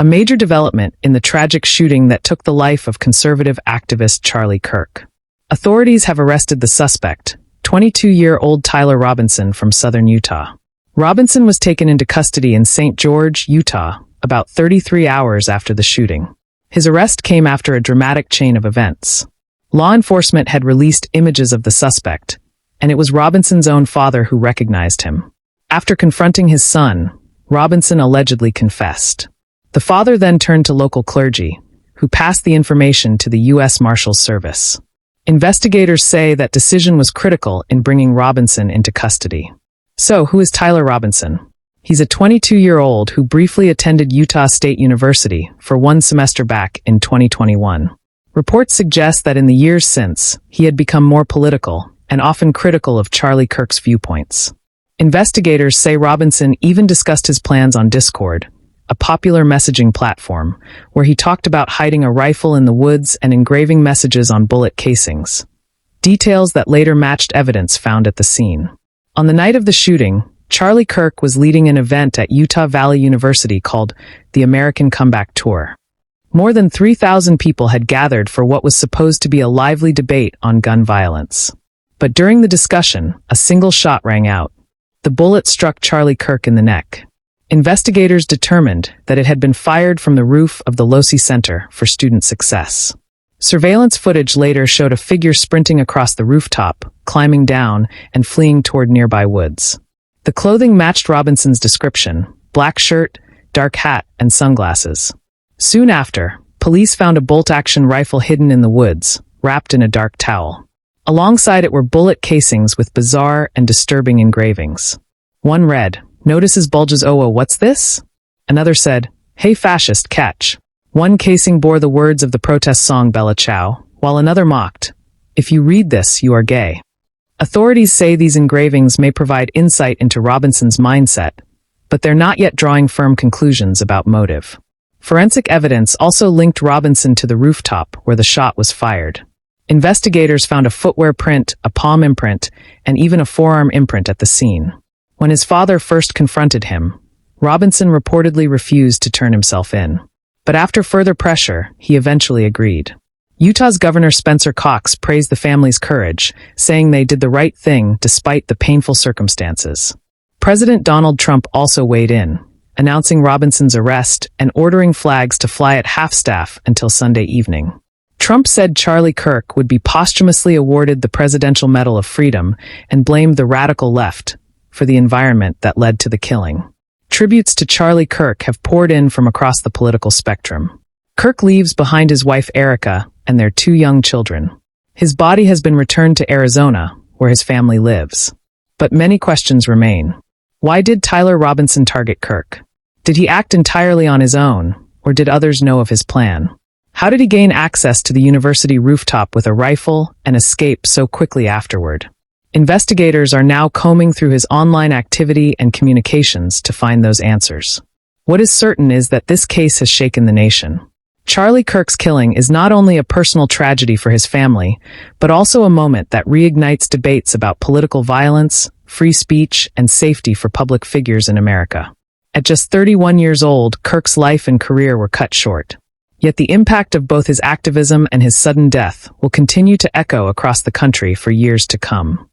a major development in the tragic shooting that took the life of conservative activist Charlie Kirk. Authorities have arrested the suspect, 22-year-old Tyler Robinson from southern Utah. Robinson was taken into custody in St. George, Utah, about 33 hours after the shooting. His arrest came after a dramatic chain of events. Law enforcement had released images of the suspect, and it was Robinson's own father who recognized him. After confronting his son, Robinson allegedly confessed. The father then turned to local clergy, who passed the information to the U.S. Marshals Service. Investigators say that decision was critical in bringing Robinson into custody. So, who is Tyler Robinson? He's a 22-year-old who briefly attended Utah State University for one semester back in 2021. Reports suggest that in the years since, he had become more political and often critical of Charlie Kirk's viewpoints. Investigators say Robinson even discussed his plans on Discord, a popular messaging platform, where he talked about hiding a rifle in the woods and engraving messages on bullet casings. Details that later matched evidence found at the scene. On the night of the shooting, Charlie Kirk was leading an event at Utah Valley University called the American Comeback Tour. More than 3,000 people had gathered for what was supposed to be a lively debate on gun violence. But during the discussion, a single shot rang out. The bullet struck Charlie Kirk in the neck. Investigators determined that it had been fired from the roof of the Losi Center for Student Success. Surveillance footage later showed a figure sprinting across the rooftop, climbing down, and fleeing toward nearby woods. The clothing matched Robinson's description: black shirt, dark hat, and sunglasses. Soon after, police found a bolt-action rifle hidden in the woods, wrapped in a dark towel. Alongside it were bullet casings with bizarre and disturbing engravings. One read, "Notices bulges Owa, what's this?" Another said, "Hey fascist, catch." One casing bore the words of the protest song Bella Ciao, while another mocked, "If you read this, you are gay." Authorities say these engravings may provide insight into Robinson's mindset, but they're not yet drawing firm conclusions about motive. Forensic evidence also linked Robinson to the rooftop where the shot was fired. Investigators found a footwear print, a palm imprint, and even a forearm imprint at the scene. When his father first confronted him, Robinson reportedly refused to turn himself in. But after further pressure, he eventually agreed. Utah's Governor Spencer Cox praised the family's courage, saying they did the right thing despite the painful circumstances. President Donald Trump also weighed in, announcing Robinson's arrest and ordering flags to fly at half-staff until Sunday evening. Trump said Charlie Kirk would be posthumously awarded the Presidential Medal of Freedom and blamed the radical left for the environment that led to the killing. Tributes to Charlie Kirk have poured in from across the political spectrum. Kirk leaves behind his wife Erica and their 2 young children. His body has been returned to Arizona, where his family lives. But many questions remain. Why did Tyler Robinson target Kirk? Did he act entirely on his own, or did others know of his plan? How did he gain access to the university rooftop with a rifle and escape so quickly afterward? Investigators are now combing through his online activity and communications to find those answers. What is certain is that this case has shaken the nation. Charlie Kirk's killing is not only a personal tragedy for his family, but also a moment that reignites debates about political violence, free speech, and safety for public figures in America. At just 31 years old, Kirk's life and career were cut short. Yet the impact of both his activism and his sudden death will continue to echo across the country for years to come.